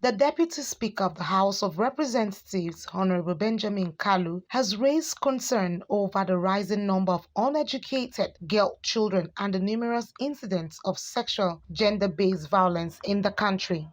The Deputy Speaker of the House of Representatives, Honorable Benjamin Kalu, has raised concern over the rising number of uneducated girl children and the numerous incidents of sexual gender-based violence in the country.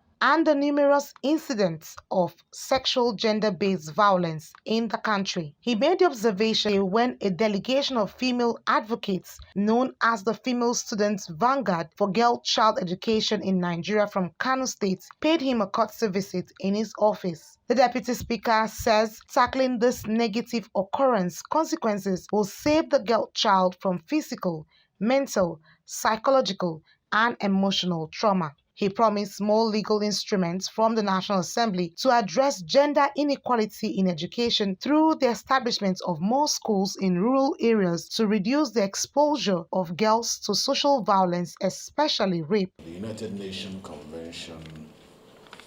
He made the observation when a delegation of female advocates known as the Female Students Vanguard for Girl Child Education in Nigeria from Kano State paid him a courtesy visit in his office. The Deputy Speaker says tackling this negative occurrence consequences will save the girl child from physical, mental, psychological, and emotional trauma. He promised more legal instruments from the National Assembly to address gender inequality in education through the establishment of more schools in rural areas to reduce the exposure of girls to social violence, especially rape. The United Nations Convention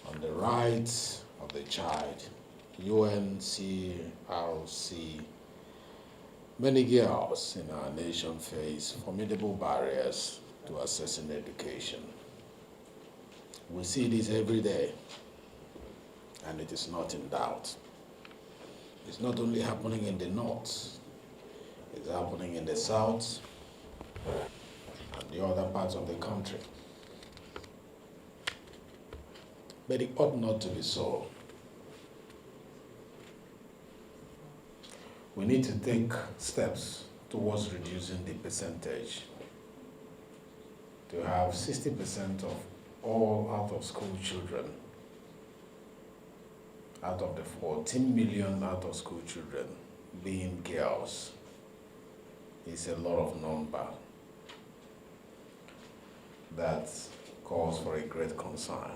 on the Rights of the Child, UNCRC, many girls in our nation face formidable barriers to accessing education. We see this every day, and it is not in doubt. It's not only happening in the north, it's happening in the south and the other parts of the country. But it ought not to be so. We need to take steps towards reducing the percentage to have 60% of all out-of-school children, out of the 14 million out-of-school children being girls, is a lot of number that calls for a great concern.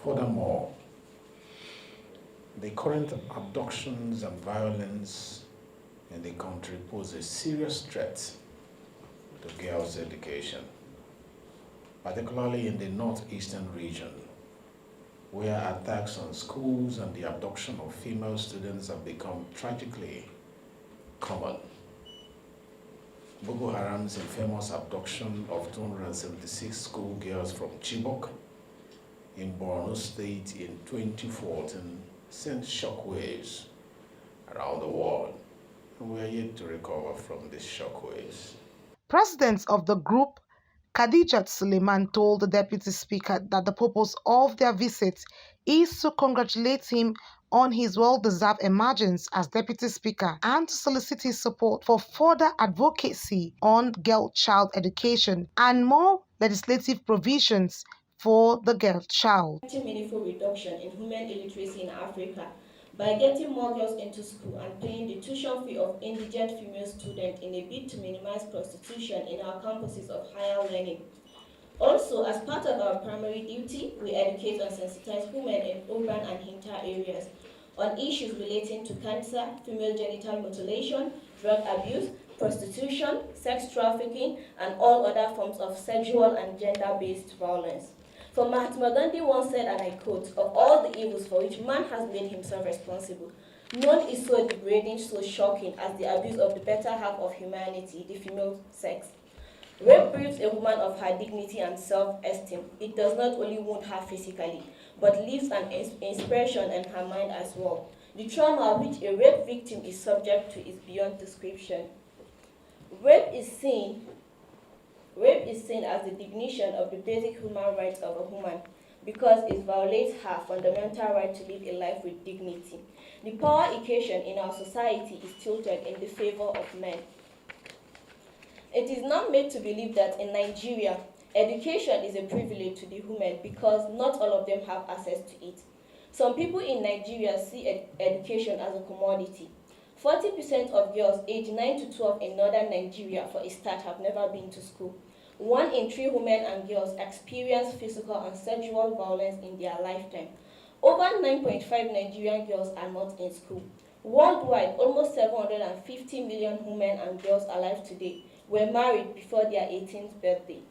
Furthermore, the current abductions and violence in the country pose a serious threat to girls' education, particularly in the northeastern region, where attacks on schools and the abduction of female students have become tragically common. Boko Haram's infamous abduction of 276 schoolgirls from Chibok in Borno State in 2014 sent shockwaves around the world, and we are yet to recover from these shockwaves. President of the group, Khadijat Suleiman, told the Deputy Speaker that the purpose of their visit is to congratulate him on his well-deserved emergence as Deputy Speaker and to solicit his support for further advocacy on girl child education and more legislative provisions for the girl child. Meaningful reduction in women illiteracy in Africa by getting more girls into school and paying the tuition fee of indigent female students in a bid to minimize prostitution in our campuses of higher learning. Also, as part of our primary duty, we educate and sensitize women in urban and hinter areas on issues relating to cancer, female genital mutilation, drug abuse, prostitution, sex trafficking, and all other forms of sexual and gender-based violence. For Mahatma Gandhi once said, and I quote, "Of all the evils for which man has made himself responsible, none is so degrading, so shocking as the abuse of the better half of humanity, the female sex. Rape strips a woman of her dignity and self-esteem. It does not only wound her physically, but leaves an impression in her mind as well. The trauma which a rape victim is subject to is beyond description. Rape is seen as the diminution of the basic human rights of a woman because it violates her fundamental right to live a life with dignity. The power equation in our society is tilted in the favor of men. It is now made to believe that in Nigeria, education is a privilege to the women because not all of them have access to it. Some people in Nigeria see education as a commodity. 40% of girls aged 9 to 12 in northern Nigeria, for a start, have never been to school. 1 in 3 women and girls experience physical and sexual violence in their lifetime. Over 9.5 Nigerian girls are not in school. Worldwide, almost 750 million women and girls alive today were married before their 18th birthday.